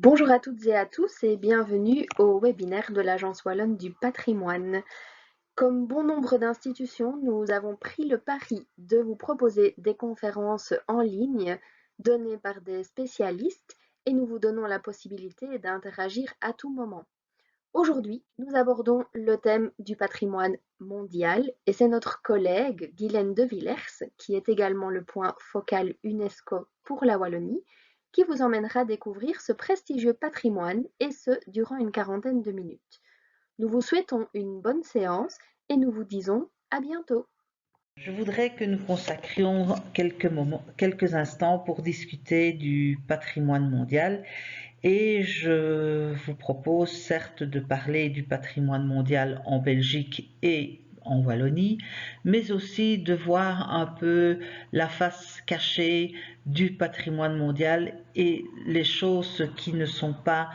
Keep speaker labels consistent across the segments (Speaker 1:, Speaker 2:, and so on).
Speaker 1: Bonjour à toutes et à tous et bienvenue au webinaire de l'Agence wallonne du patrimoine. Comme bon nombre d'institutions, nous avons pris le pari de vous proposer des conférences en ligne données par des spécialistes et nous vous donnons la possibilité d'interagir à tout moment. Aujourd'hui, nous abordons le thème du patrimoine mondial et c'est notre collègue Guylaine de Villers, qui est également le point focal UNESCO pour la Wallonie, qui vous emmènera découvrir ce prestigieux patrimoine et ce durant une quarantaine de minutes. Nous vous souhaitons une bonne séance et nous vous disons à bientôt.
Speaker 2: Je voudrais que nous consacrions quelques instants pour discuter du patrimoine mondial et je vous propose certes de parler du patrimoine mondial en Belgique et en Wallonie, mais aussi de voir un peu la face cachée du patrimoine mondial et les choses qui ne sont pas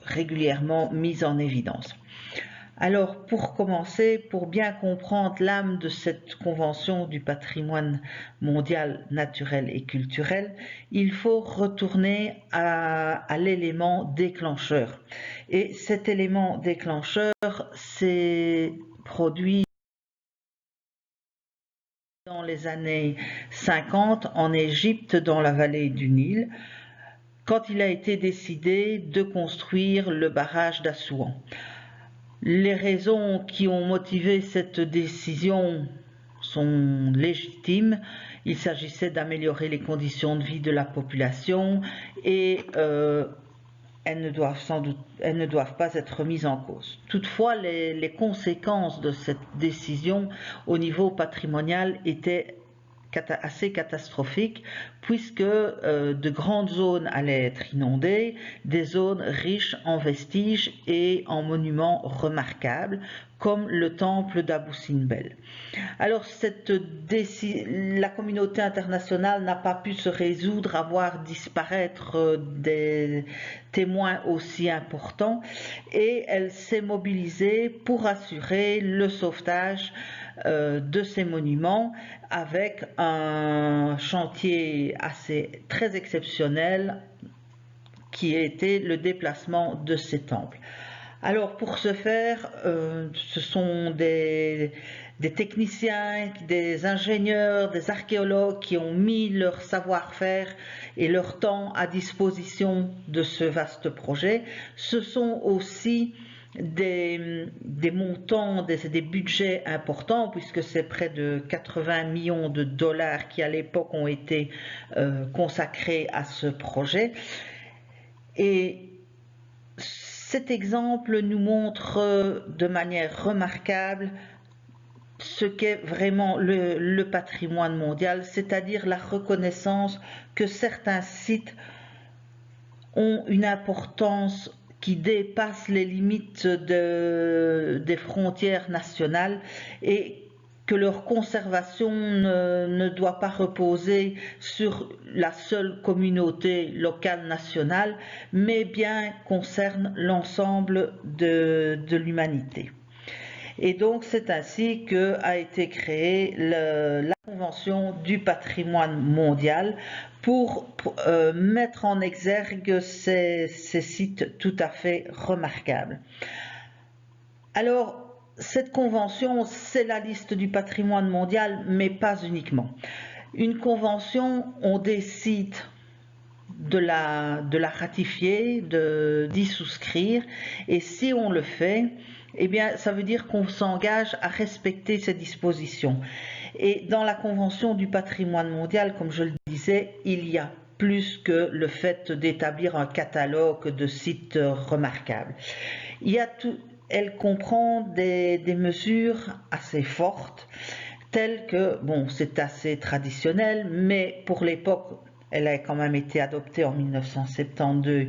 Speaker 2: régulièrement mises en évidence. Alors, pour commencer, pour bien comprendre l'âme de cette convention du patrimoine mondial naturel et culturel, il faut retourner à l'élément déclencheur. Et cet élément déclencheur s'est produit dans les années 50 en Égypte, dans la vallée du Nil, quand il a été décidé de construire le barrage d'Assouan. Les raisons qui ont motivé cette décision sont légitimes. Il s'agissait d'améliorer les conditions de vie de la population et elles ne doivent pas être mises en cause. Toutefois, les conséquences de cette décision au niveau patrimonial étaient assez catastrophique puisque de grandes zones allaient être inondées, des zones riches en vestiges et en monuments remarquables comme le temple d'Abou Simbel. Alors la communauté internationale n'a pas pu se résoudre à voir disparaître des témoins aussi importants et elle s'est mobilisée pour assurer le sauvetage de ces monuments avec un chantier très exceptionnel qui a été le déplacement de ces temples. Alors pour ce faire, ce sont des techniciens, des ingénieurs, des archéologues qui ont mis leur savoir-faire et leur temps à disposition de ce vaste projet. Ce sont aussi des montants, des budgets importants, puisque c'est près de 80 millions de dollars qui à l'époque ont été consacrés à ce projet. Et cet exemple nous montre de manière remarquable ce qu'est vraiment le patrimoine mondial, c'est-à-dire la reconnaissance que certains sites ont une importance qui dépasse les limites des frontières nationales et que leur conservation ne doit pas reposer sur la seule communauté locale nationale, mais bien concerne l'ensemble de l'humanité. Et donc c'est ainsi qu'a été créée la Convention du patrimoine mondial pour mettre en exergue ces sites tout à fait remarquables. Alors, cette convention, c'est la liste du patrimoine mondial, mais pas uniquement. Une convention, on décide de la ratifier, d'y souscrire, et si on le fait, eh bien, ça veut dire qu'on s'engage à respecter ces dispositions. Et dans la Convention du patrimoine mondial, comme je le disais, il y a plus que le fait d'établir un catalogue de sites remarquables. Elle comprend des mesures assez fortes, telles que, bon, c'est assez traditionnel, mais pour l'époque, elle a quand même été adoptée en 1972.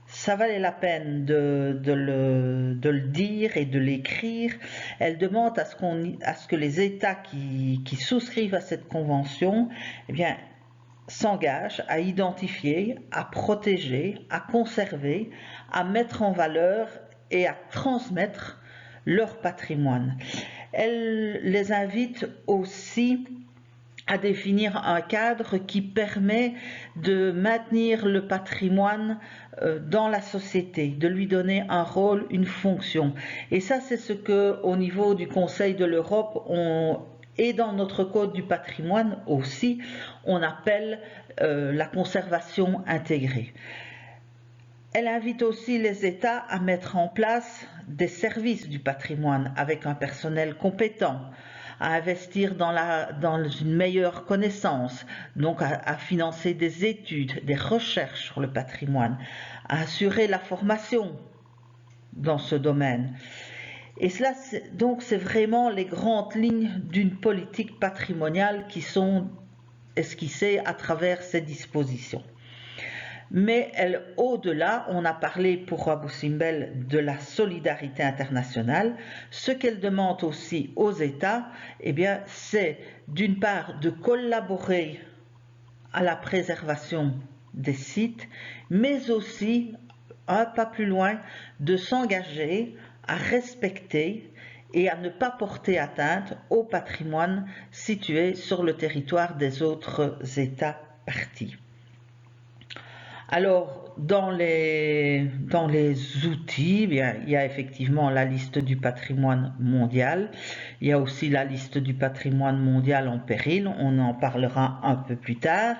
Speaker 2: Ça valait la peine de le dire et de l'écrire. Elle demande à ce que les États qui souscrivent à cette convention, eh bien, s'engagent à identifier, à protéger, à conserver, à mettre en valeur et à transmettre leur patrimoine. Elle les invite aussi à définir un cadre qui permet de maintenir le patrimoine dans la société, de lui donner un rôle, une fonction. Et ça, c'est ce que, au niveau du Conseil de l'Europe, et dans notre Code du patrimoine aussi, on appelle la conservation intégrée. Elle invite aussi les États à mettre en place des services du patrimoine avec un personnel compétent, à investir dans une meilleure connaissance, donc à financer des études, des recherches sur le patrimoine, à assurer la formation dans ce domaine. Et cela, donc, c'est vraiment les grandes lignes d'une politique patrimoniale qui sont esquissées à travers ces dispositions. Mais au-delà, on a parlé pour Abou Simbel de la solidarité internationale. Ce qu'elle demande aussi aux États, eh bien, c'est d'une part de collaborer à la préservation des sites, mais aussi, un pas plus loin, de s'engager à respecter et à ne pas porter atteinte au patrimoine situé sur le territoire des autres États parties. Alors, dans les outils, bien, il y a effectivement la liste du patrimoine mondial. Il y a aussi la liste du patrimoine mondial en péril. On en parlera un peu plus tard.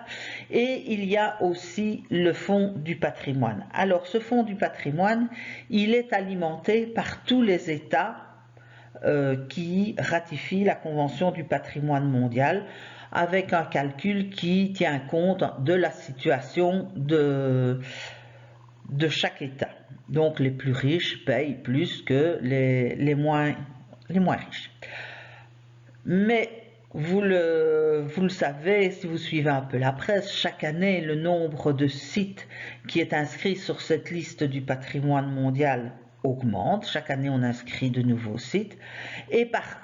Speaker 2: Et il y a aussi le fonds du patrimoine. Alors, ce fonds du patrimoine, il est alimenté par tous les États qui ratifient la Convention du patrimoine mondial, avec un calcul qui tient compte de la situation de chaque État. Donc les plus riches payent plus que les moins riches. Mais vous le savez, si vous suivez un peu la presse, chaque année, le nombre de sites qui est inscrit sur cette liste du patrimoine mondial augmente. Chaque année, on inscrit de nouveaux sites. Et par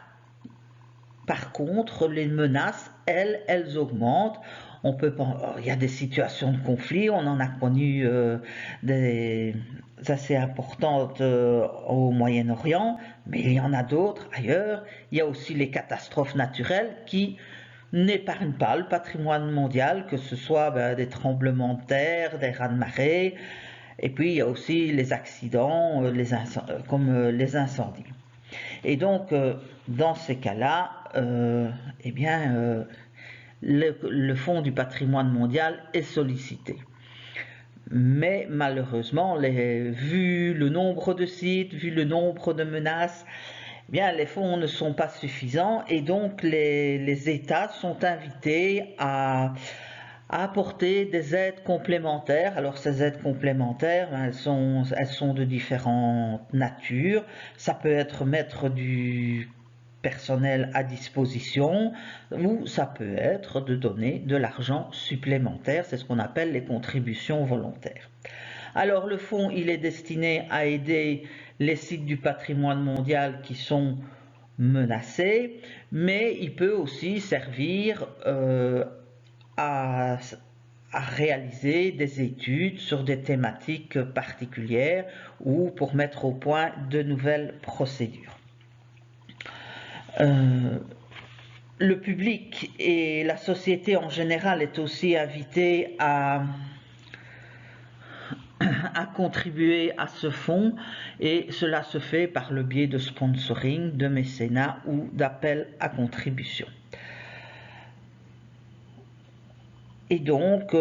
Speaker 2: contre, les menaces, elles augmentent. Il y a des situations de conflit, on en a connu des assez importantes au Moyen-Orient, mais il y en a d'autres ailleurs. Il y a aussi les catastrophes naturelles qui n'épargnent pas le patrimoine mondial, que ce soit des tremblements de terre, des raz-de-marée, et puis il y a aussi les accidents comme les incendies. Et donc, dans ces cas-là, eh bien, le Fonds du patrimoine mondial est sollicité. Mais malheureusement, vu le nombre de sites, vu le nombre de menaces, eh bien, les fonds ne sont pas suffisants et donc les États sont invités à apporter des aides complémentaires. Alors ces aides complémentaires, elles sont de différentes natures. Ça peut être mettre du personnel à disposition ou ça peut être de donner de l'argent supplémentaire. C'est ce qu'on appelle les contributions volontaires. Alors le fonds, il est destiné à aider les sites du patrimoine mondial qui sont menacés, mais il peut aussi servir à réaliser des études sur des thématiques particulières ou pour mettre au point de nouvelles procédures. Le public et la société en général est aussi invité à contribuer à ce fonds et cela se fait par le biais de sponsoring, de mécénat ou d'appel à contribution. Et donc,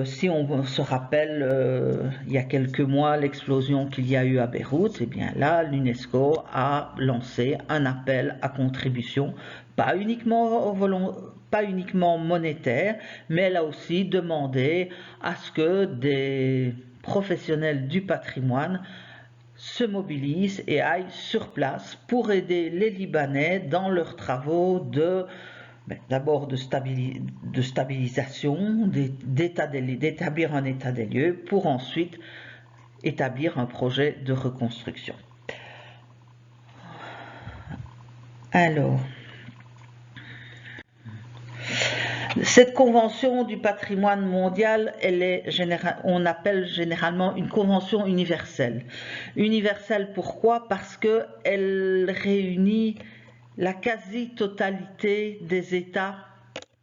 Speaker 2: si on se rappelle, il y a quelques mois, l'explosion qu'il y a eu à Beyrouth, eh bien là, l'UNESCO a lancé un appel à contribution, pas uniquement monétaire, mais elle a aussi demandé à ce que des professionnels du patrimoine se mobilisent et aillent sur place pour aider les Libanais dans leurs travaux d'abord de stabilisation, d'établir un état des lieux pour ensuite établir un projet de reconstruction. Alors, cette convention du patrimoine mondial, on appelle généralement une convention universelle. Universelle pourquoi? Parce qu'elle réunit la quasi-totalité des États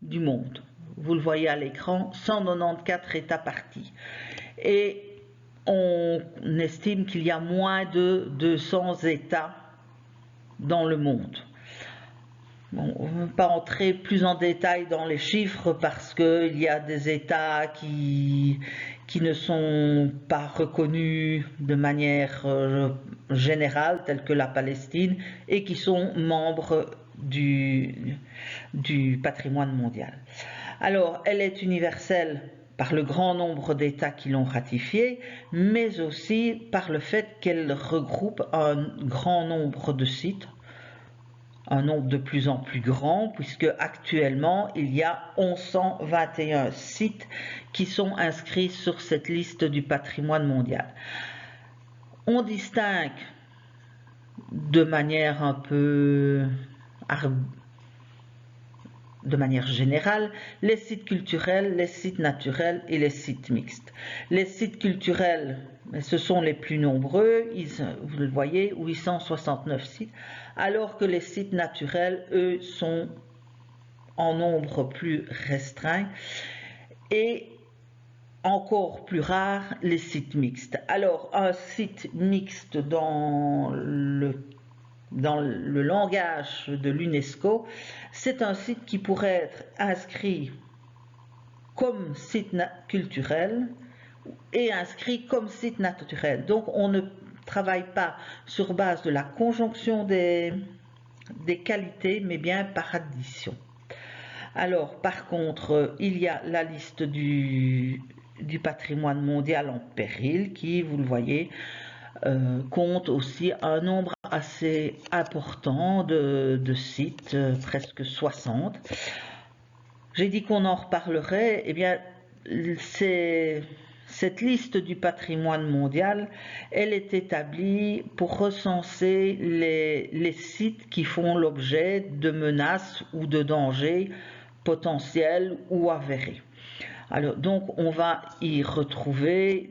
Speaker 2: du monde. Vous le voyez à l'écran, 194 États parties. Et on estime qu'il y a moins de 200 États dans le monde. Bon, on ne va pas entrer plus en détail dans les chiffres parce qu'il y a des États qui ne sont pas reconnus de manière générale, tels que la Palestine, et qui sont membres du patrimoine mondial. Alors, elle est universelle par le grand nombre d'États qui l'ont ratifiée, mais aussi par le fait qu'elle regroupe un grand nombre de sites, un nombre de plus en plus grand, puisque actuellement il y a 1121 sites qui sont inscrits sur cette liste du patrimoine mondial. On distingue de manière un peu de manière générale les sites culturels, les sites naturels et les sites mixtes. Les sites culturels, ce sont les plus nombreux, vous le voyez, 869 sites, alors que les sites naturels, eux, sont en nombre plus restreint et encore plus rares les sites mixtes. Alors un site mixte dans le langage de l'UNESCO, c'est un site qui pourrait être inscrit comme site culturel et inscrit comme site naturel. Donc on ne travaille pas sur base de la conjonction des qualités, mais bien par addition. Alors par contre, il y a la liste du patrimoine mondial en péril qui, vous le voyez, compte aussi un nombre assez important de sites, presque 60. J'ai dit qu'on en reparlerait. Eh bien, cette liste du patrimoine mondial, elle est établie pour recenser les sites qui font l'objet de menaces ou de dangers potentiels ou avérés. Alors, donc, on va y retrouver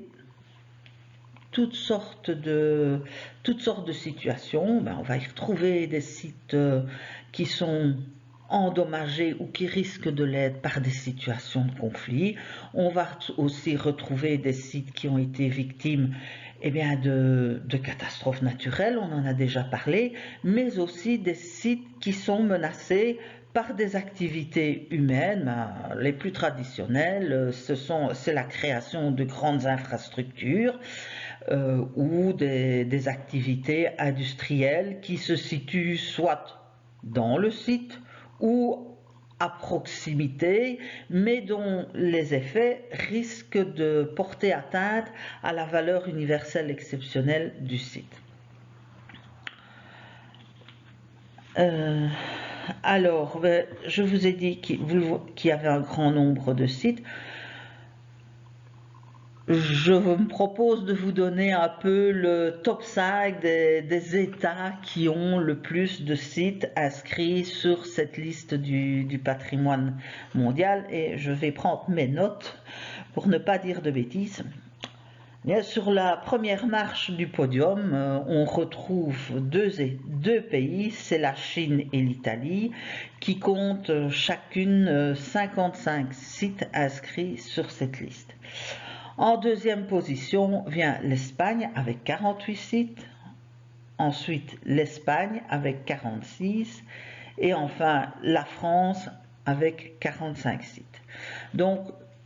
Speaker 2: toutes sortes de situations. On va y retrouver des sites qui sont endommagés ou qui risquent de l'être par des situations de conflit. On va aussi retrouver des sites qui ont été victimes de catastrophes naturelles, on en a déjà parlé, mais aussi des sites qui sont menacés par des activités humaines. Les plus traditionnelles, c'est la création de grandes infrastructures ou des activités industrielles qui se situent soit dans le site ou à proximité, mais dont les effets risquent de porter atteinte à la valeur universelle exceptionnelle du site. Alors, je vous ai dit qu'il y avait un grand nombre de sites. Je me propose de vous donner un peu le top 5 des États qui ont le plus de sites inscrits sur cette liste du patrimoine mondial, et je vais prendre mes notes pour ne pas dire de bêtises. Sur la première marche du podium, on retrouve deux pays, c'est la Chine et l'Italie, qui comptent chacune 55 sites inscrits sur cette liste. En deuxième position vient l'Espagne avec 48 sites, ensuite l'Espagne avec 46 et enfin la France avec 45 sites. Donc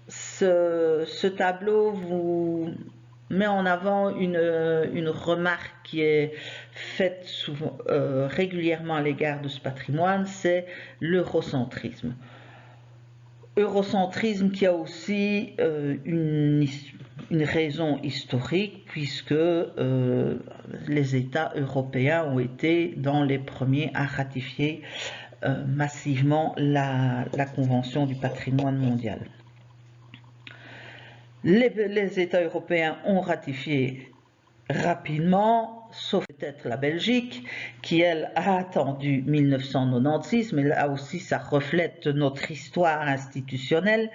Speaker 2: ce tableau vous met en avant une remarque qui est faite souvent, régulièrement à l'égard de ce patrimoine, c'est l'eurocentrisme. Eurocentrisme qui a aussi une raison historique, puisque les États européens ont été dans les premiers à ratifier massivement la Convention du patrimoine mondial. Les États européens ont ratifié rapidement, sauf peut-être la Belgique, qui elle a attendu 1996, mais là aussi ça reflète notre histoire institutionnelle,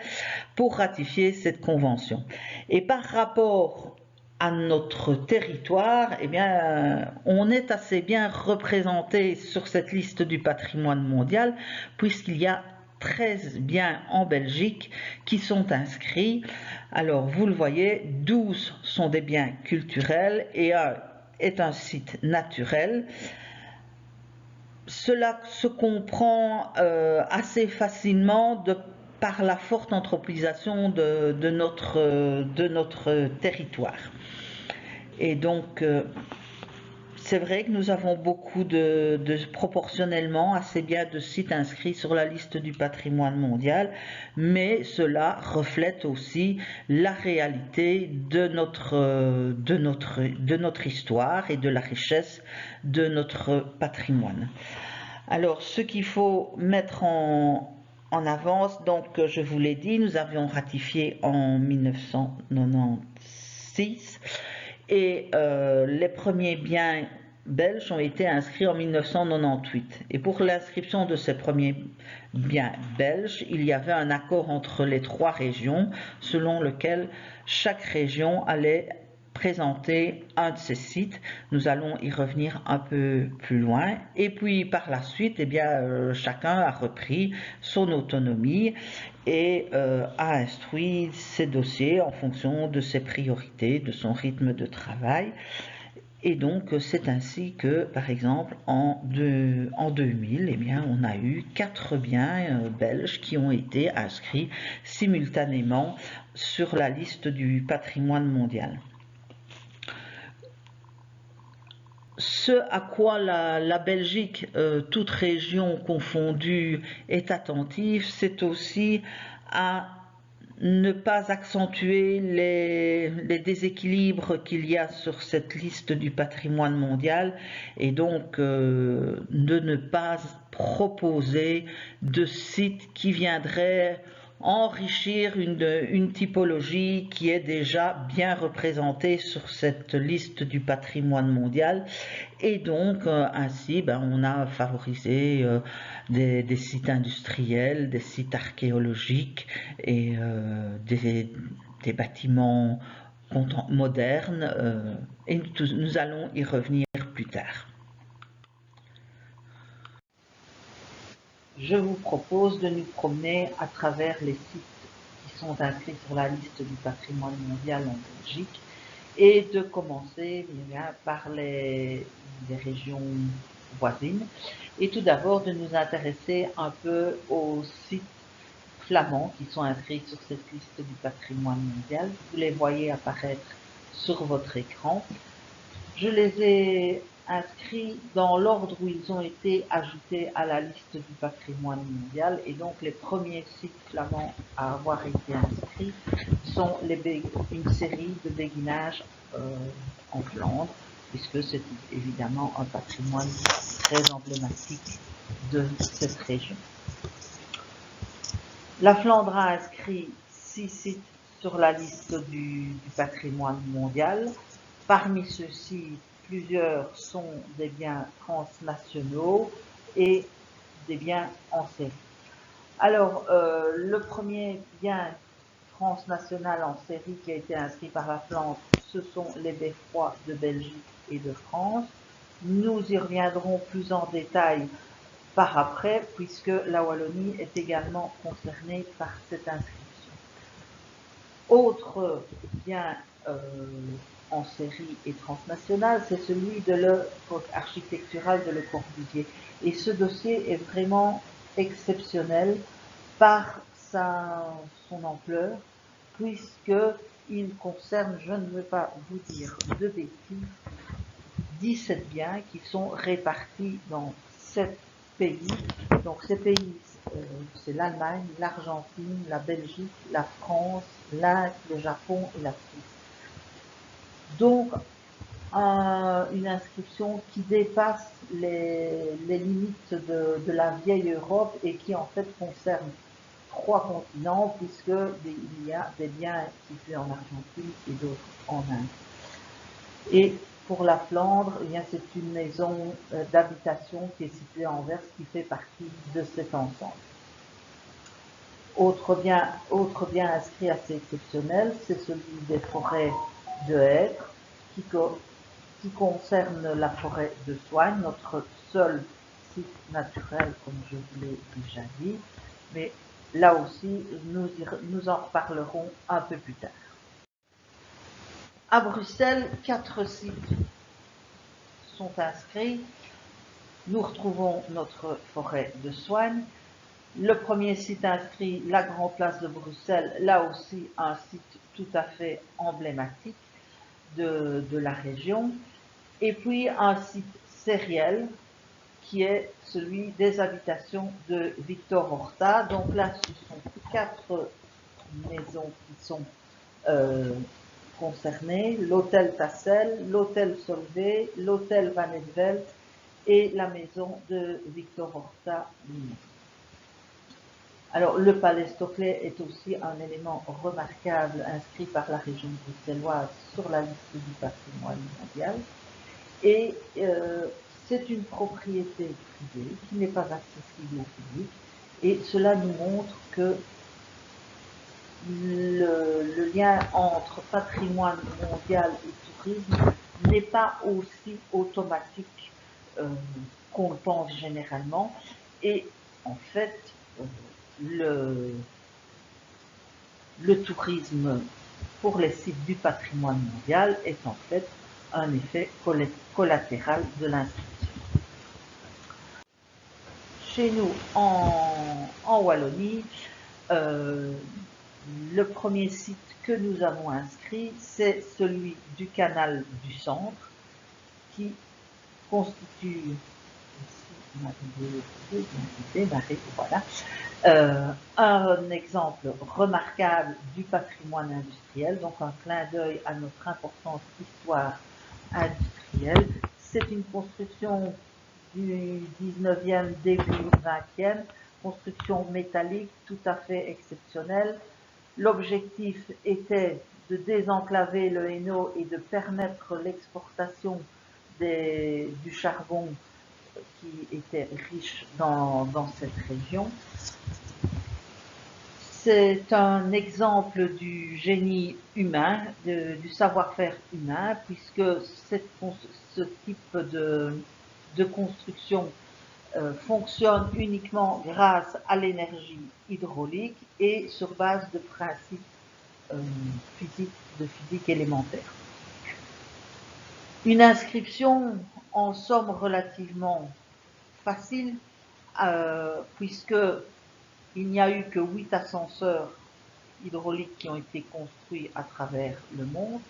Speaker 2: pour ratifier cette convention. Et par rapport à notre territoire, on est assez bien représenté sur cette liste du patrimoine mondial, puisqu'il y a 13 biens en Belgique qui sont inscrits. Alors vous le voyez, 12 sont des biens culturels et un est un site naturel. Cela se comprend assez facilement par la forte anthropisation de notre territoire. Et donc, c'est vrai que nous avons beaucoup proportionnellement assez bien de sites inscrits sur la liste du patrimoine mondial, mais cela reflète aussi la réalité de notre histoire et de la richesse de notre patrimoine. Alors, ce qu'il faut mettre en avance, donc je vous l'ai dit, nous avions ratifié en 1996 et les premiers biens belges ont été inscrits en 1998. Et pour l'inscription de ces premiers biens belges, il y avait un accord entre les 3 régions selon lequel chaque région allait présenter un de ces sites. Nous allons y revenir un peu plus loin. Et puis par la suite, eh bien, chacun a repris son autonomie et a instruit ses dossiers en fonction de ses priorités, de son rythme de travail. Et donc c'est ainsi que, par exemple, en 2000, eh bien, on a eu 4 biens belges qui ont été inscrits simultanément sur la liste du patrimoine mondial. Ce à quoi la Belgique, toute région confondue, est attentive, c'est aussi à ne pas accentuer les déséquilibres qu'il y a sur cette liste du patrimoine mondial et donc de ne pas proposer de sites qui viendraient enrichir une typologie qui est déjà bien représentée sur cette liste du patrimoine mondial. Et donc ainsi on a favorisé des sites industriels, des sites archéologiques et des bâtiments modernes et nous allons y revenir plus tard. Je vous propose de nous promener à travers les sites qui sont inscrits sur la liste du patrimoine mondial en Belgique et de commencer par les régions voisines et tout d'abord de nous intéresser un peu aux sites flamands qui sont inscrits sur cette liste du patrimoine mondial. Vous les voyez apparaître sur votre écran. Je les ai inscrits dans l'ordre où ils ont été ajoutés à la liste du patrimoine mondial et donc les premiers sites flamands à avoir été inscrits sont une série de béguinages en Flandre, puisque c'est évidemment un patrimoine très emblématique de cette région. La Flandre a inscrit 6 sites sur la liste du patrimoine mondial. Parmi ceux-ci, plusieurs sont des biens transnationaux et des biens en série. Alors, le premier bien transnational en série qui a été inscrit par la Flandre, ce sont les beffrois de Belgique et de France. Nous y reviendrons plus en détail par après, puisque la Wallonie est également concernée par cette inscription. Autre bien en série et transnational, c'est celui de l'œuvre architecturale de Le Corbusier. Et ce dossier est vraiment exceptionnel par son ampleur, puisqu'il concerne, je ne veux pas vous dire de bêtises, 17 biens qui sont répartis dans 7 pays. Donc ces pays, c'est l'Allemagne, l'Argentine, la Belgique, la France, l'Inde, le Japon et la Suisse. Donc une inscription qui dépasse les limites de la vieille Europe et qui en fait concerne 3 continents, puisqu'il y a des biens situés en Argentine et d'autres en Inde. Et pour la Flandre, c'est une maison d'habitation qui est située à Anvers qui fait partie de cet ensemble. Autre bien inscrit assez exceptionnel, c'est celui des forêts de hêtres qui concerne la forêt de Soignes, notre seul site naturel, comme je vous l'ai déjà dit. Mais là aussi, nous en reparlerons un peu plus tard. À Bruxelles, 4 sites sont inscrits. Nous retrouvons notre forêt de Soignes. Le premier site inscrit, la Grande Place de Bruxelles, là aussi un site tout à fait emblématique de la région. Et puis un site sériel qui est celui des habitations de Victor Horta. Donc là, ce sont 4 maisons qui sont concernées, l'hôtel Tassel, l'hôtel Solvay, l'hôtel Van Edveld et la maison de Victor Horta. Alors, le palais Stockley est aussi un élément remarquable inscrit par la région bruxelloise sur la liste du patrimoine mondial. Et c'est une propriété privée qui n'est pas accessible au public. Et cela nous montre que le lien entre patrimoine mondial et tourisme n'est pas aussi automatique qu'on le pense généralement. Et en fait, le tourisme pour les sites du patrimoine mondial est en fait un effet collatéral de l'inscription. Chez nous, en Wallonie, le premier site que nous avons inscrit, c'est celui du canal du Centre, qui constitue, voilà, un exemple remarquable du patrimoine industriel, donc un clin d'œil à notre importante histoire industrielle. C'est une construction du 19e, début 20e, construction métallique tout à fait exceptionnelle. L'objectif était de désenclaver le Hainaut et de permettre l'exportation du charbon qui était riche dans cette région. C'est un exemple du génie humain, du savoir-faire humain, puisque ce type de construction fonctionne uniquement grâce à l'énergie hydraulique et sur base de principes de physique élémentaire. Une inscription en somme relativement facile, puisque il n'y a eu que 8 ascenseurs hydrauliques qui ont été construits à travers le monde.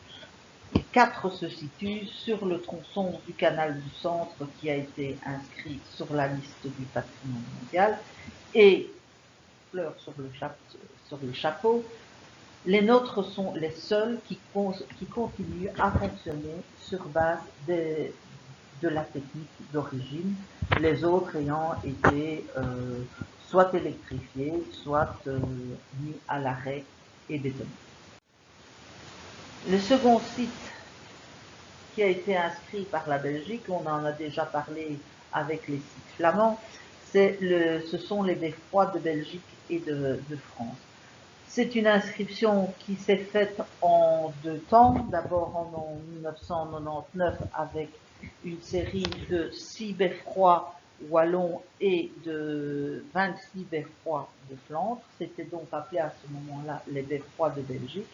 Speaker 2: Et 4 se situent sur le tronçon du canal du Centre qui a été inscrit sur la liste du patrimoine mondial. Et, fleur sur le chapeau, les nôtres sont les seuls qui continuent à fonctionner sur base de la technique d'origine, les autres ayant été soit électrifiés, soit mis à l'arrêt et bétonnés. Le second site qui a été inscrit par la Belgique, on en a déjà parlé avec les sites flamands, ce sont les beffrois de Belgique et de France. C'est une inscription qui s'est faite en 2 temps, d'abord en 1999 avec une série de 6 beffrois wallons et de 26 beffrois de Flandre. C'était donc appelé à ce moment-là les beffrois de Belgique.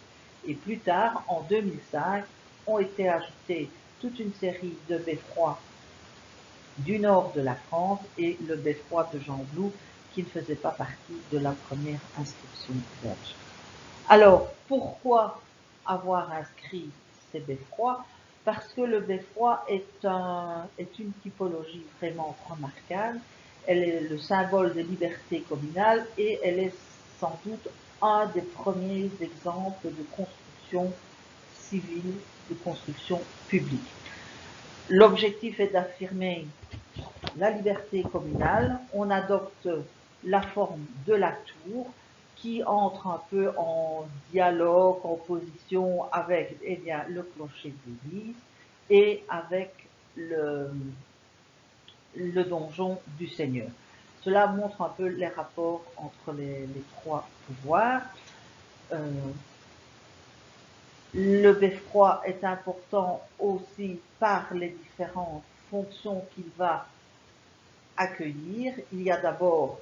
Speaker 2: Et plus tard, en 2005, ont été ajoutés toute une série de beffrois du nord de la France et le beffroi de Gembloux qui ne faisait pas partie de la première inscription belge. Alors, pourquoi avoir inscrit ces beffrois? Parce que le beffroi est une typologie vraiment remarquable. Elle est le symbole de liberté communale et elle est sans doute un des premiers exemples de construction civile, de construction publique. L'objectif est d'affirmer la liberté communale. On adopte la forme de la tour qui entre un peu en dialogue, en opposition avec le clocher de l'église et avec le donjon du Seigneur. Cela montre un peu les rapports entre les 3 pouvoirs. Le beffroi est important aussi par les différentes fonctions qu'il va accueillir. Il y a d'abord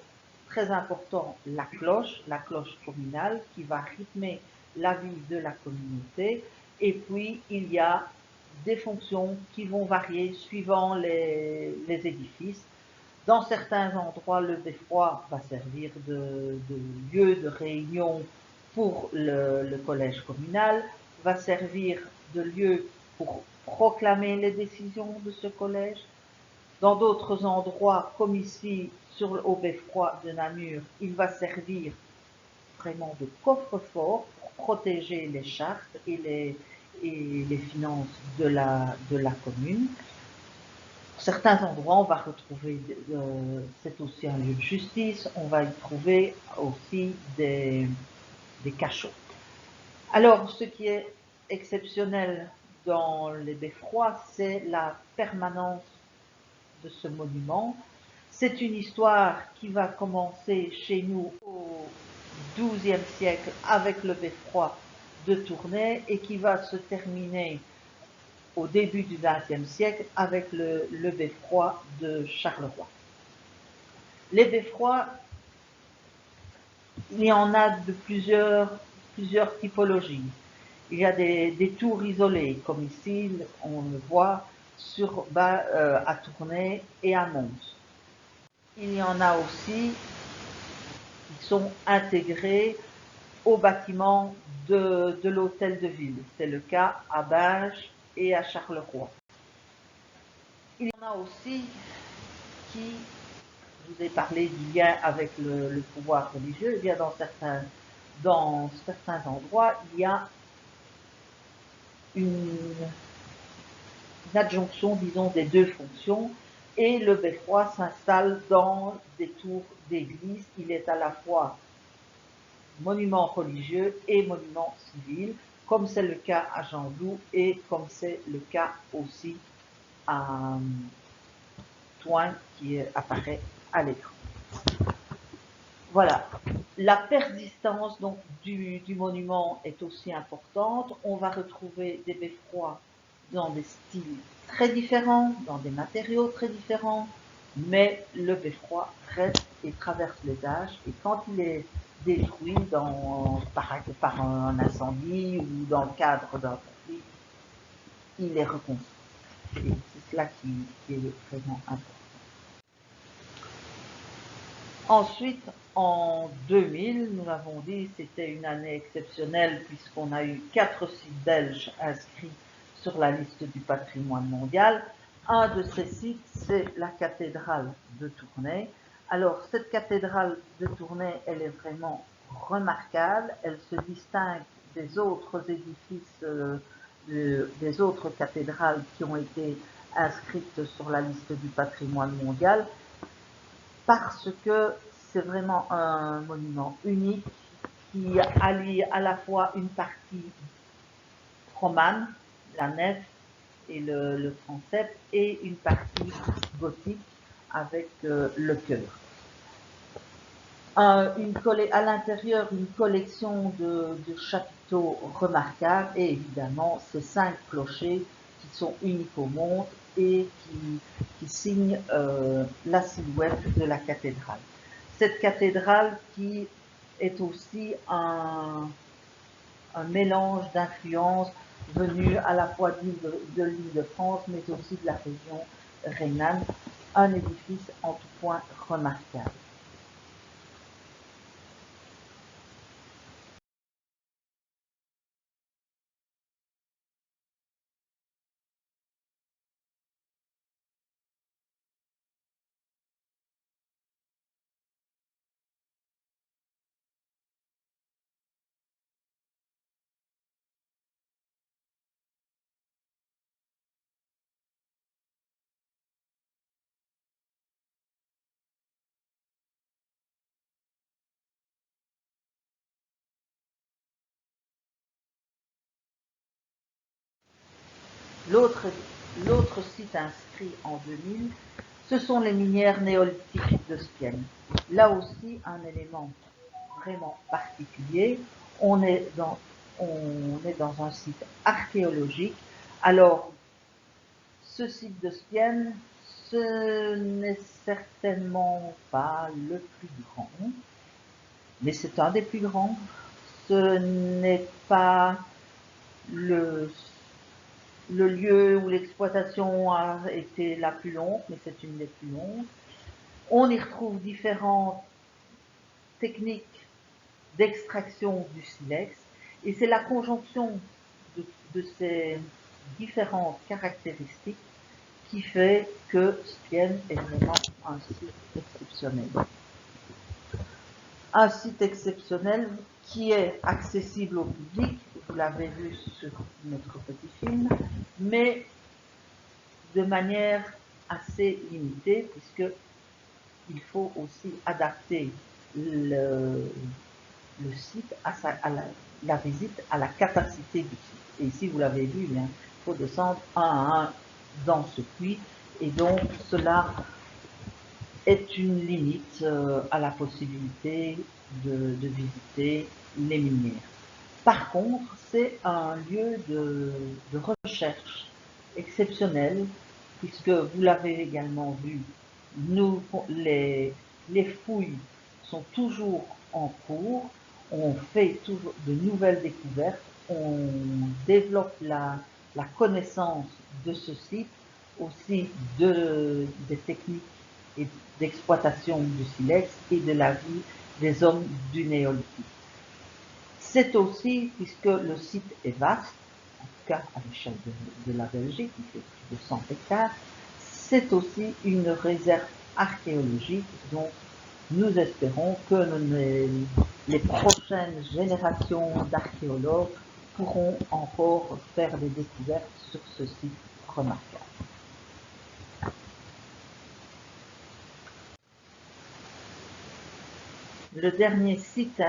Speaker 2: très important, la cloche communale qui va rythmer la vie de la communauté. Et puis, il y a des fonctions qui vont varier suivant les édifices. Dans certains endroits, le beffroi va servir de lieu de réunion pour le collège communal, va servir de lieu pour proclamer les décisions de ce collège. Dans d'autres endroits, comme ici au beffroi de Namur, il va servir vraiment de coffre-fort pour protéger les chartes et les finances de la commune. Pour certains endroits, on va retrouver, c'est aussi un lieu de justice, on va y trouver aussi des cachots. Alors, ce qui est exceptionnel dans les beffrois, c'est la permanence de ce monument. C'est une histoire qui va commencer chez nous au XIIe siècle avec le beffroi de Tournai et qui va se terminer au début du XXe siècle avec le beffroi de Charleroi. Les beffrois, il y en a de plusieurs typologies. Il y a des tours isolées, comme ici, on le voit, à Tournai et à Mons. Il y en a aussi qui sont intégrés au bâtiment de l'hôtel de ville. C'est le cas à Binge et à Charleroi. Il y en a aussi qui, je vous ai parlé du lien avec le pouvoir religieux, eh bien dans certains endroits, il y a une adjonction, disons, des deux fonctions, et le beffroi s'installe dans des tours d'église. Il est à la fois monument religieux et monument civil, comme c'est le cas à Jean-Loup et comme c'est le cas aussi à Toin qui apparaît à l'écran. Voilà, la persistance donc du monument est aussi importante. On va retrouver des beffrois dans des styles très différents, dans des matériaux très différents, mais le beffroi reste et traverse les âges, et quand il est détruit par un incendie ou dans le cadre d'un conflit, il est reconstruit. Et c'est cela qui est vraiment important. Ensuite, en 2000, nous l'avons dit, c'était une année exceptionnelle puisqu'on a eu 4 sites belges inscrits sur la liste du patrimoine mondial. Un de ces sites, c'est la cathédrale de Tournai. Alors, cette cathédrale de Tournai, elle est vraiment remarquable. Elle se distingue des autres édifices, des autres cathédrales qui ont été inscrites sur la liste du patrimoine mondial, parce que c'est vraiment un monument unique qui allie à la fois une partie romane, la nef et le transept, et une partie gothique avec le chœur. À l'intérieur, une collection de chapiteaux remarquables et évidemment ces 5 clochers qui sont uniques au monde et qui signent la silhouette de la cathédrale. Cette cathédrale qui est aussi un mélange d'influences venues à la fois de l'Île-de-France mais aussi de la région rhénane, un édifice en tout point remarquable. L'autre site inscrit en 2000, ce sont les minières néolithiques de Spienne. Là aussi, un élément vraiment particulier. On est dans un site archéologique. Alors, ce site de Spienne, Ce n'est certainement pas le plus grand, mais c'est un des plus grands. Ce n'est pas le, le lieu où l'exploitation a été la plus longue, mais c'est une des plus longues. On y retrouve différentes techniques d'extraction du silex, et c'est la conjonction de ces différentes caractéristiques qui fait que Stienne est vraiment un site exceptionnel. Un site exceptionnel qui est accessible au public, vous l'avez vu sur notre petit film, mais de manière assez limitée, puisque il faut aussi adapter le site à la visite à la capacité du site. Et ici, vous l'avez vu, il faut descendre un à un dans ce puits, et donc cela est une limite à la possibilité de visiter les minières. Par contre, c'est un lieu de recherche exceptionnel, puisque vous l'avez également vu, les fouilles sont toujours en cours, on fait toujours de nouvelles découvertes, on développe la connaissance de ce site, aussi des techniques d'exploitation du silex et de la vie des hommes du néolithique. C'est aussi, puisque le site est vaste, en tout cas à l'échelle de la Belgique, il fait plus de 100 hectares, c'est aussi une réserve archéologique dont nous espérons que les prochaines générations d'archéologues pourront encore faire des découvertes sur ce site remarquable. Le dernier site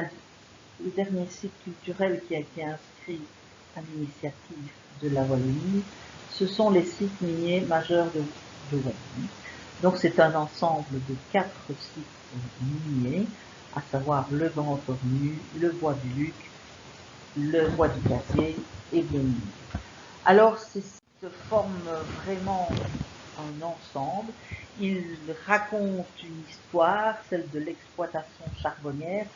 Speaker 2: culturel qui a été inscrit à l'initiative de la Wallonie, ce sont les sites miniers majeurs de Wallonie. Donc c'est un ensemble de 4 sites miniers, à savoir le Grand Ornu, le Bois du Luc, le Bois du Casier et Blény. Alors ces sites forment vraiment un ensemble. Ils racontent une histoire, celle de l'exploitation charbonnière,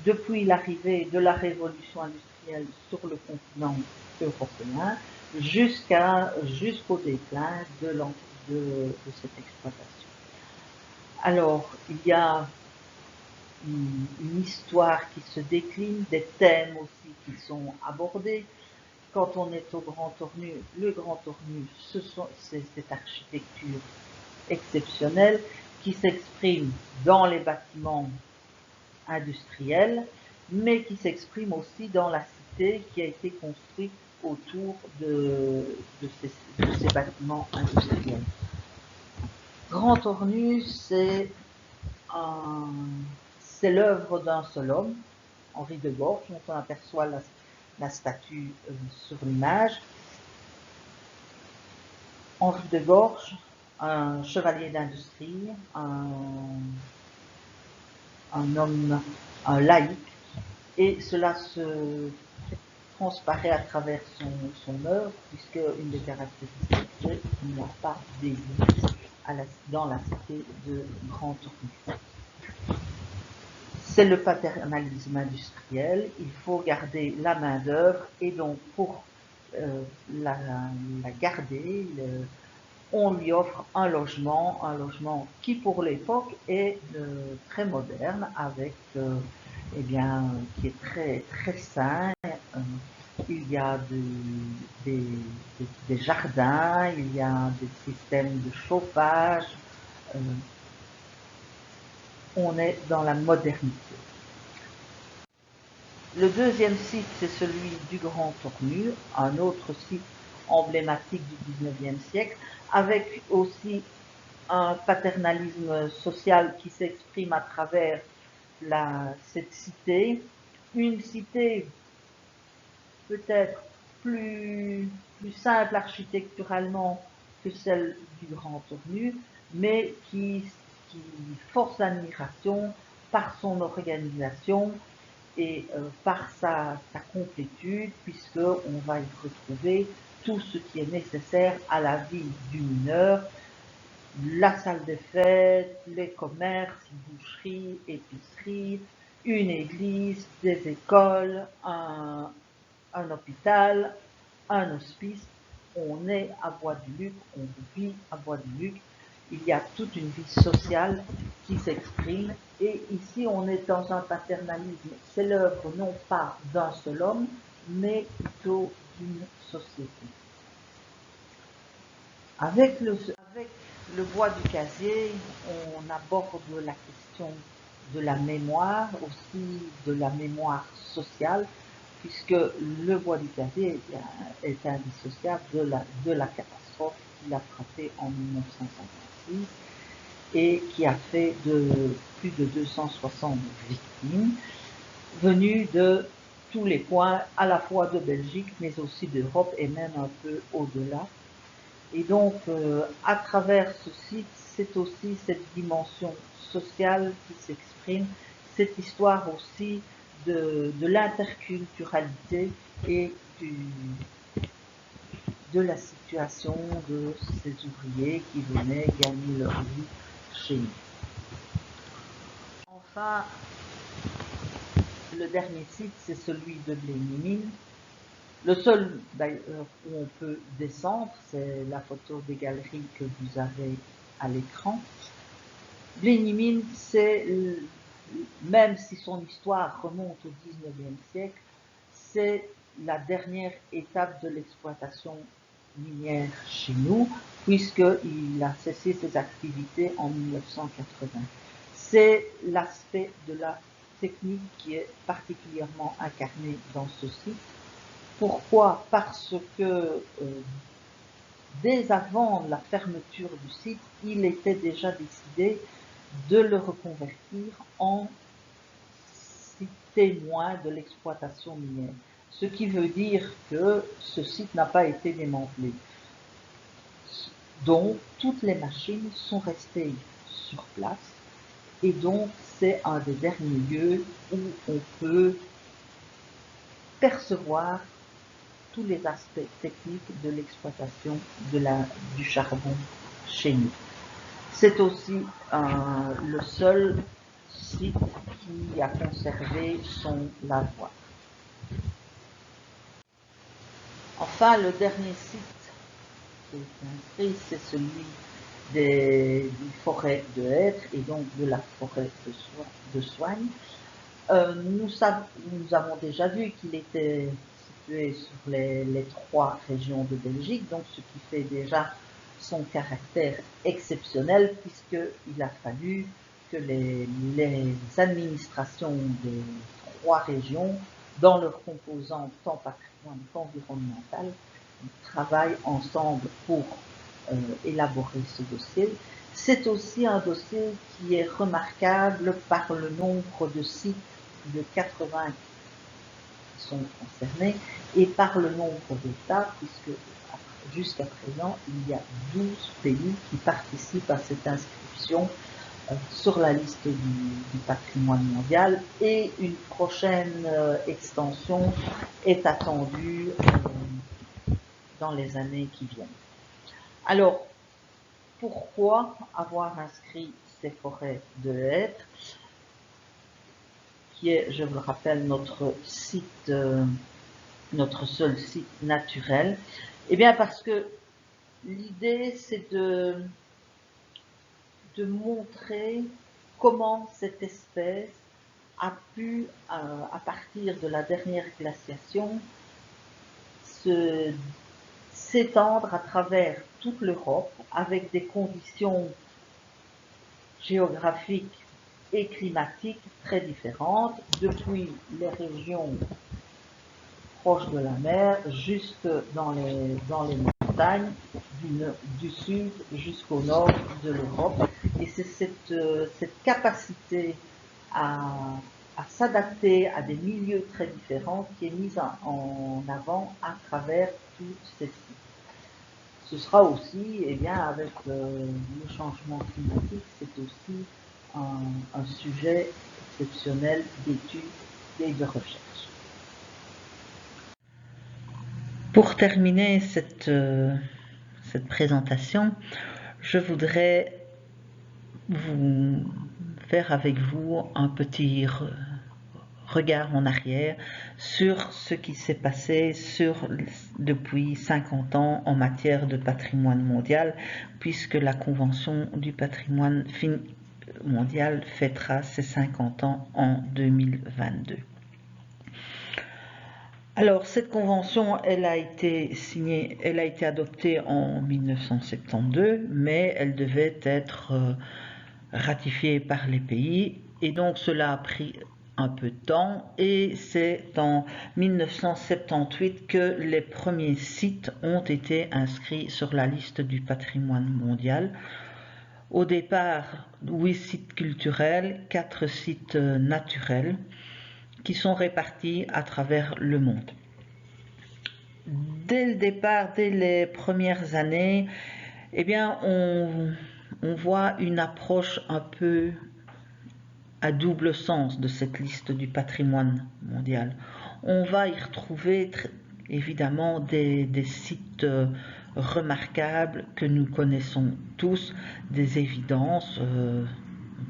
Speaker 2: depuis l'arrivée de la révolution industrielle sur le continent européen jusqu'au déclin de cette exploitation. Alors, il y a une histoire qui se décline, des thèmes aussi qui sont abordés. Quand on est au Grand Ornu, le Grand Ornu, c'est cette architecture exceptionnelle qui s'exprime dans les bâtiments industriels, mais qui s'exprime aussi dans la cité qui a été construite autour de ces bâtiments industriels. Grand Ornu, c'est l'œuvre d'un seul homme, Henri de Gorge, dont on aperçoit la statue sur l'image. Henri de Gorge, un chevalier d'industrie, un homme, un laïc, et cela se transparaît à travers son œuvre, puisque une des caractéristiques, c'est qu'il n'y a pas d'église dans la cité de Grand Ornu. C'est le paternalisme industriel, il faut garder la main d'œuvre, et donc pour la garder, on lui offre un logement qui pour l'époque est très moderne, avec qui est très très sain. Il y a des jardins, il y a des systèmes de chauffage. On est dans la modernité. Le deuxième site, c'est celui du Grand Ornu, un autre site emblématique du XIXe siècle, avec aussi un paternalisme social qui s'exprime à travers cette cité. Une cité peut-être plus simple architecturalement que celle du Grand Ornu, mais qui force l'admiration par son organisation et par sa complétude, puisqu'on va y retrouver tout ce qui est nécessaire à la vie du mineur, la salle des fêtes, les commerces, boucheries, épiceries, une église, des écoles, un hôpital, un hospice. On est à Bois-du-Luc, on vit à Bois-du-Luc. Il y a toute une vie sociale qui s'exprime. Et ici, on est dans un paternalisme. C'est l'œuvre non pas d'un seul homme, mais plutôt d'une société. Avec le bois du casier, on aborde la question de la mémoire, aussi de la mémoire sociale, puisque le bois du casier est indissociable de la catastrophe qui l'a frappé en 1956 et qui a fait plus de 260 victimes, venues de tous les coins, à la fois de Belgique, mais aussi d'Europe et même un peu au-delà. Et donc, à travers ce site, c'est aussi cette dimension sociale qui s'exprime, cette histoire aussi de l'interculturalité et de la situation de ces ouvriers qui venaient gagner leur vie chez nous. Enfin, le dernier site, c'est celui de Blénimine. Le seul d'ailleurs où on peut descendre, c'est la photo des galeries que vous avez à l'écran. Blénimine, même si son histoire remonte au XIXe siècle, c'est la dernière étape de l'exploitation minière chez nous, puisqu'il a cessé ses activités en 1980. C'est l'aspect de la technique qui est particulièrement incarné dans ce site. Pourquoi? Parce que dès avant la fermeture du site, il était déjà décidé de le reconvertir en site témoin de l'exploitation minière. Ce qui veut dire que ce site n'a pas été démantelé. Donc, toutes les machines sont restées sur place et donc c'est un des derniers lieux où on peut percevoir tous les aspects techniques de l'exploitation du charbon chez nous. C'est aussi le seul site qui a conservé son lavoir. Enfin, le dernier site qui est inscrit, c'est celui des forêts de hêtres et donc de la forêt de Soigne. Nous avons déjà vu qu'il était situé sur les 3 régions de Belgique, donc ce qui fait déjà son caractère exceptionnel, puisqu'il a fallu que les administrations des 3 régions, dans leurs composantes tant patrimoine qu'environnementales, travaillent ensemble pour élaborer ce dossier. C'est aussi un dossier qui est remarquable par le nombre de sites de 80 qui sont concernés et par le nombre d'États, puisque jusqu'à présent, il y a 12 pays qui participent à cette inscription sur la liste du patrimoine mondial et une prochaine extension est attendue dans les années qui viennent. Alors, pourquoi avoir inscrit ces forêts de hêtres, qui est, je vous le rappelle, notre seul site naturel? Eh bien, parce que l'idée, c'est de montrer comment cette espèce a pu, à partir de la dernière glaciation, s'étendre à travers toute l'Europe avec des conditions géographiques et climatiques très différentes, depuis les régions proches de la mer jusque dans les montagnes du sud jusqu'au nord de l'Europe. Et c'est cette capacité à s'adapter à des milieux très différents qui est mise en avant à travers toutes ces sites. Ce sera aussi, eh bien, avec le changement climatique, c'est aussi un sujet exceptionnel d'études et de recherche. Pour terminer cette présentation, je voudrais faire avec vous un petit regard en arrière sur ce qui s'est passé depuis 50 ans en matière de patrimoine mondial, puisque la Convention du patrimoine mondial fêtera ses 50 ans en 2022. Alors, cette convention, elle a été adoptée en 1972, mais elle devait être ratifiée par les pays, et donc cela a pris un peu de temps, et c'est en 1978 que les premiers sites ont été inscrits sur la liste du patrimoine mondial. Au départ, 8 sites culturels, 4 sites naturels, qui sont répartis à travers le monde. Dès le départ, dès les premières années, eh bien, on voit une approche un peu à double sens de cette liste du patrimoine mondial. On va y retrouver évidemment des sites remarquables que nous connaissons tous, des évidences. On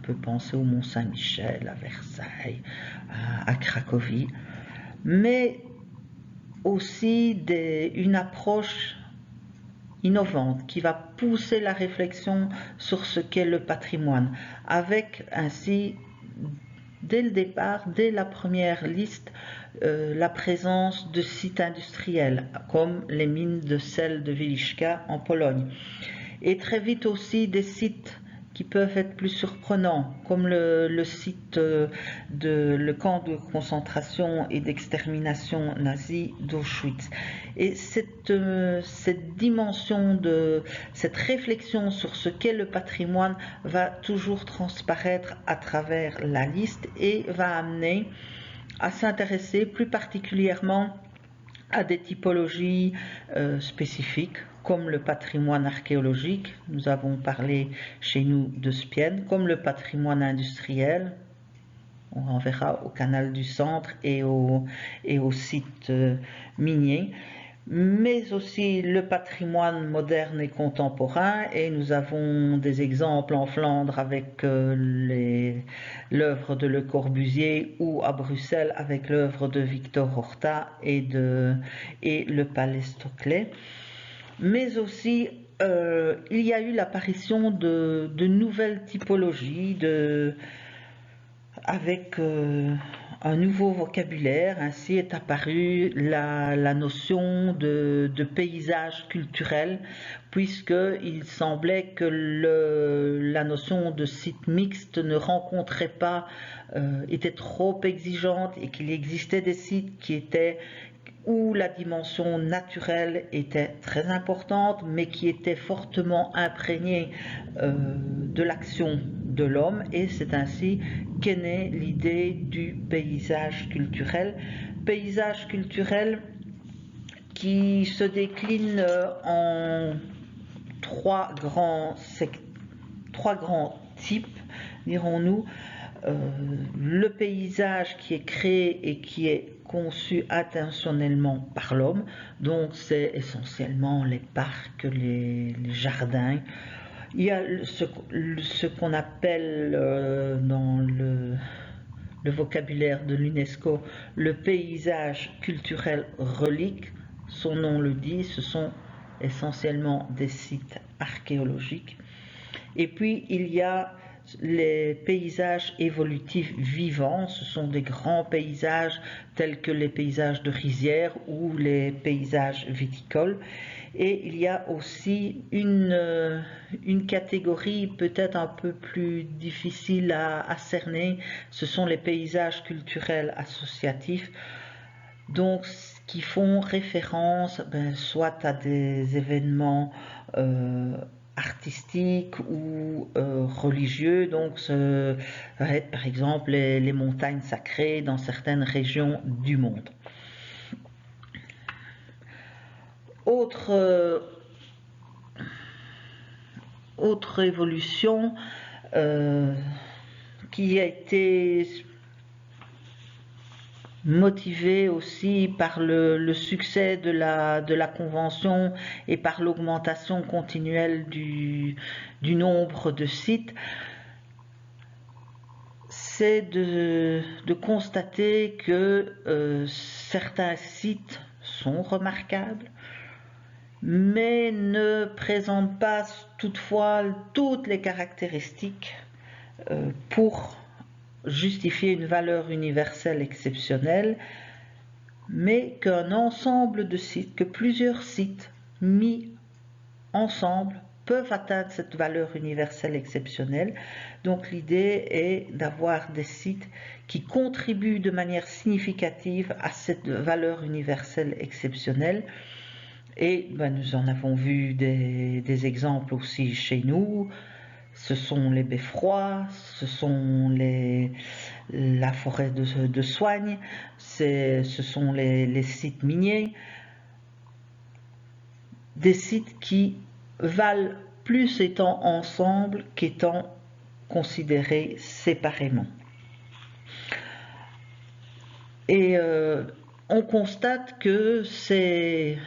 Speaker 2: peut penser au Mont Saint-Michel, à Versailles, à Cracovie, mais aussi une approche innovante qui va pousser la réflexion sur ce qu'est le patrimoine, avec ainsi, dès le départ, dès la première liste, la présence de sites industriels, comme les mines de sel de Wieliczka en Pologne, et très vite aussi des sites qui peuvent être plus surprenants, comme le site le camp de concentration et d'extermination nazi d'Auschwitz. Et cette dimension cette réflexion sur ce qu'est le patrimoine va toujours transparaître à travers la liste et va amener à s'intéresser plus particulièrement à des typologies spécifiques, comme le patrimoine archéologique, nous avons parlé chez nous de Spienne, comme le patrimoine industriel, on en verra au canal du Centre et au site minier, mais aussi le patrimoine moderne et contemporain, et nous avons des exemples en Flandre avec l'œuvre de Le Corbusier, ou à Bruxelles avec l'œuvre de Victor Horta et le Palais Stoclet. Mais aussi il y a eu l'apparition de nouvelles typologies avec un nouveau vocabulaire. Ainsi est apparue la notion de paysage culturel, puisqu'il semblait que la notion de site mixte ne rencontrait pas, était trop exigeante, et qu'il existait des sites où la dimension naturelle était très importante, mais qui était fortement imprégnée de l'action de l'homme, et c'est ainsi qu'est née l'idée du paysage culturel. Paysage culturel qui se décline en trois grands types, dirons-nous. Le paysage qui est créé et qui est conçu intentionnellement par l'homme, donc c'est essentiellement les parcs, les jardins. Il y a ce qu'on appelle dans le vocabulaire de l'UNESCO le paysage culturel relique. Son nom le dit, ce sont essentiellement des sites archéologiques. Et puis il y a les paysages évolutifs vivants, ce sont des grands paysages tels que les paysages de rizières ou les paysages viticoles. Et il y a aussi une catégorie peut-être un peu plus difficile à cerner, ce sont les paysages culturels associatifs, donc qui font référence soit à des événements artistiques ou religieux, donc ça va être par exemple les montagnes sacrées dans certaines régions du monde. Autre évolution qui a été motivé aussi par le succès de la convention et par l'augmentation continuelle du nombre de sites, c'est de constater que certains sites sont remarquables, mais ne présentent pas toutefois toutes les caractéristiques pour justifier une valeur universelle exceptionnelle, mais qu'un ensemble de sites, que plusieurs sites mis ensemble peuvent atteindre cette valeur universelle exceptionnelle. Donc l'idée est d'avoir des sites qui contribuent de manière significative à cette valeur universelle exceptionnelle. Et nous en avons vu des exemples aussi chez nous. Ce sont les beffrois, ce sont la forêt de Soignes, ce sont les sites miniers, des sites qui valent plus étant ensemble qu'étant considérés séparément. Et on constate que ces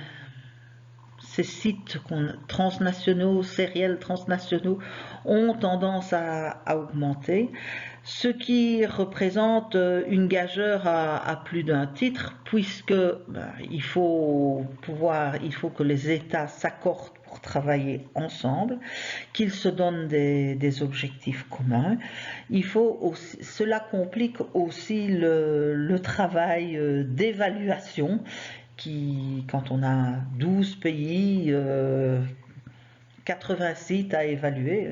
Speaker 2: sites transnationaux, sériels transnationaux, ont tendance à augmenter, ce qui représente une gageure à plus d'un titre, puisque il faut que les États s'accordent pour travailler ensemble, qu'ils se donnent des objectifs communs. Cela complique aussi le travail d'évaluation, quand on a 12 pays, 80 sites à évaluer,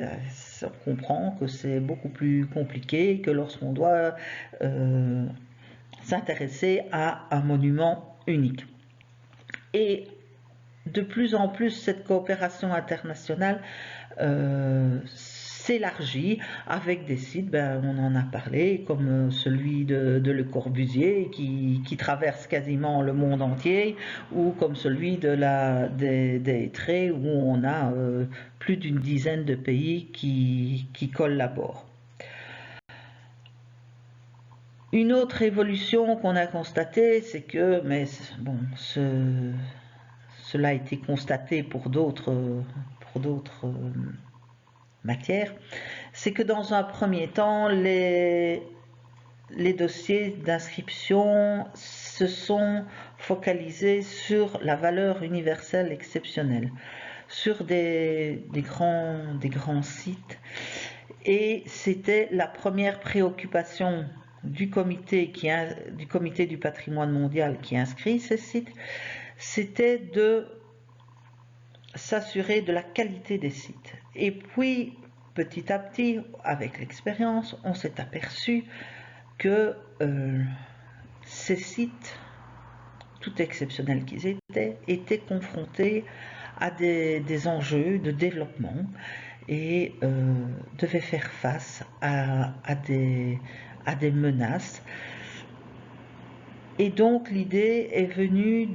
Speaker 2: on comprend que c'est beaucoup plus compliqué que lorsqu'on doit s'intéresser à un monument unique. Et de plus en plus, cette coopération internationale s'élargit avec des sites, on en a parlé, comme celui de Le Corbusier qui traverse quasiment le monde entier, ou comme celui des Hêtraies, où on a plus d'une dizaine de pays qui collaborent. Une autre évolution qu'on a constatée, c'est que, cela a été constaté pour d'autres matières, c'est que dans un premier temps, les dossiers d'inscription se sont focalisés sur la valeur universelle exceptionnelle, sur des grands sites, et c'était la première préoccupation du comité du patrimoine mondial qui inscrit ces sites, c'était de s'assurer de la qualité des sites. Et puis, petit à petit, avec l'expérience, on s'est aperçu que ces sites, tout exceptionnels qu'ils étaient confrontés à des enjeux de développement et devaient faire face à des menaces. Et donc l'idée est venue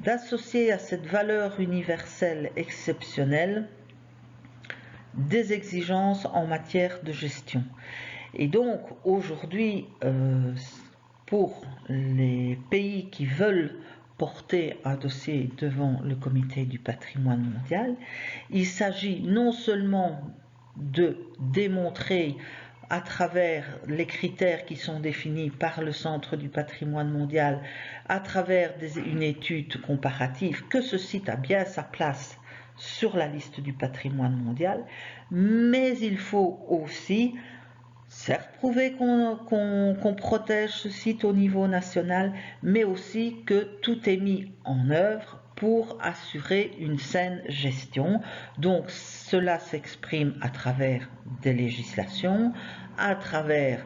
Speaker 2: d'associer à cette valeur universelle exceptionnelle des exigences en matière de gestion. Et donc aujourd'hui, pour les pays qui veulent porter un dossier devant le comité du patrimoine mondial, il s'agit non seulement de démontrer à travers les critères qui sont définis par le Centre du patrimoine mondial, à travers une étude comparative, que ce site a bien sa place sur la liste du patrimoine mondial, mais il faut aussi certes prouver qu'on protège ce site au niveau national, mais aussi que tout est mis en œuvre pour assurer une saine gestion. Donc cela s'exprime à travers des législations, à travers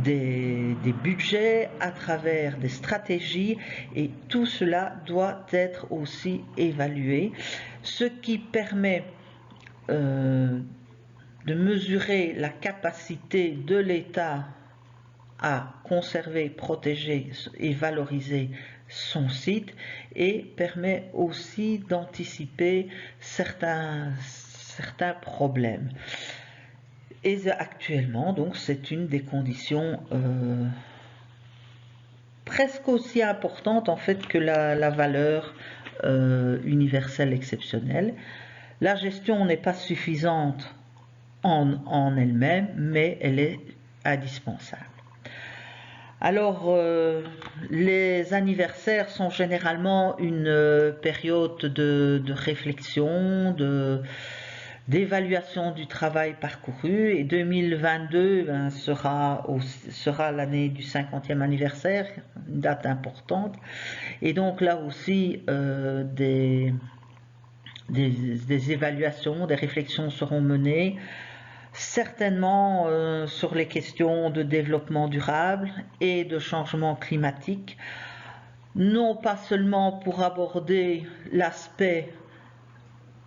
Speaker 2: des budgets, à travers des stratégies, et tout cela doit être aussi évalué, ce qui permet de mesurer la capacité de l'État à conserver, protéger et valoriser son site, et permet aussi d'anticiper certains problèmes. Et actuellement, donc, c'est une des conditions presque aussi importante en fait que la valeur universelle exceptionnelle. La gestion n'est pas suffisante en elle-même, mais elle est indispensable. Alors, les anniversaires sont généralement une période de réflexion, d'évaluation du travail parcouru, et 2022 sera l'année du 50e anniversaire, une date importante, et donc là aussi des évaluations, des réflexions seront menées, certainement sur les questions de développement durable et de changement climatique, non pas seulement pour aborder l'aspect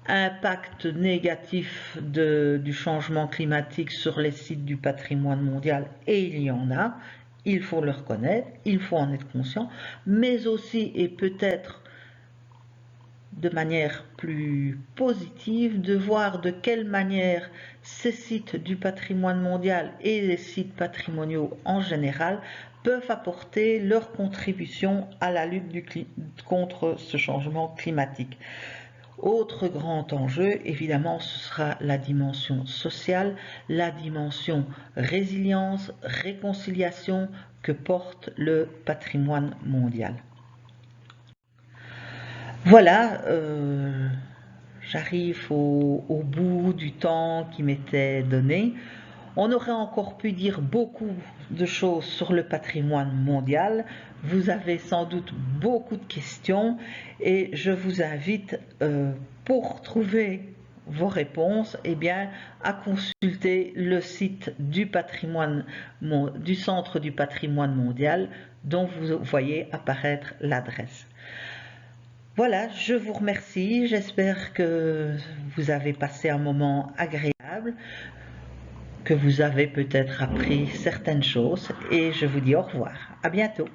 Speaker 2: impact négatif du changement climatique sur les sites du patrimoine mondial, et il y en a, il faut le reconnaître, il faut en être conscient, mais aussi et peut-être de manière plus positive, de voir de quelle manière ces sites du patrimoine mondial et les sites patrimoniaux en général peuvent apporter leur contribution à la lutte contre ce changement climatique. Autre grand enjeu, évidemment, ce sera la dimension sociale, la dimension résilience, réconciliation que porte le patrimoine mondial. Voilà, j'arrive au bout du temps qui m'était donné. On aurait encore pu dire beaucoup de choses sur le patrimoine mondial. Vous avez sans doute beaucoup de questions et je vous invite, pour trouver vos réponses, à consulter le site du Centre du patrimoine mondial dont vous voyez apparaître l'adresse. Voilà, je vous remercie, j'espère que vous avez passé un moment agréable, que vous avez peut-être appris certaines choses et je vous dis au revoir. À bientôt.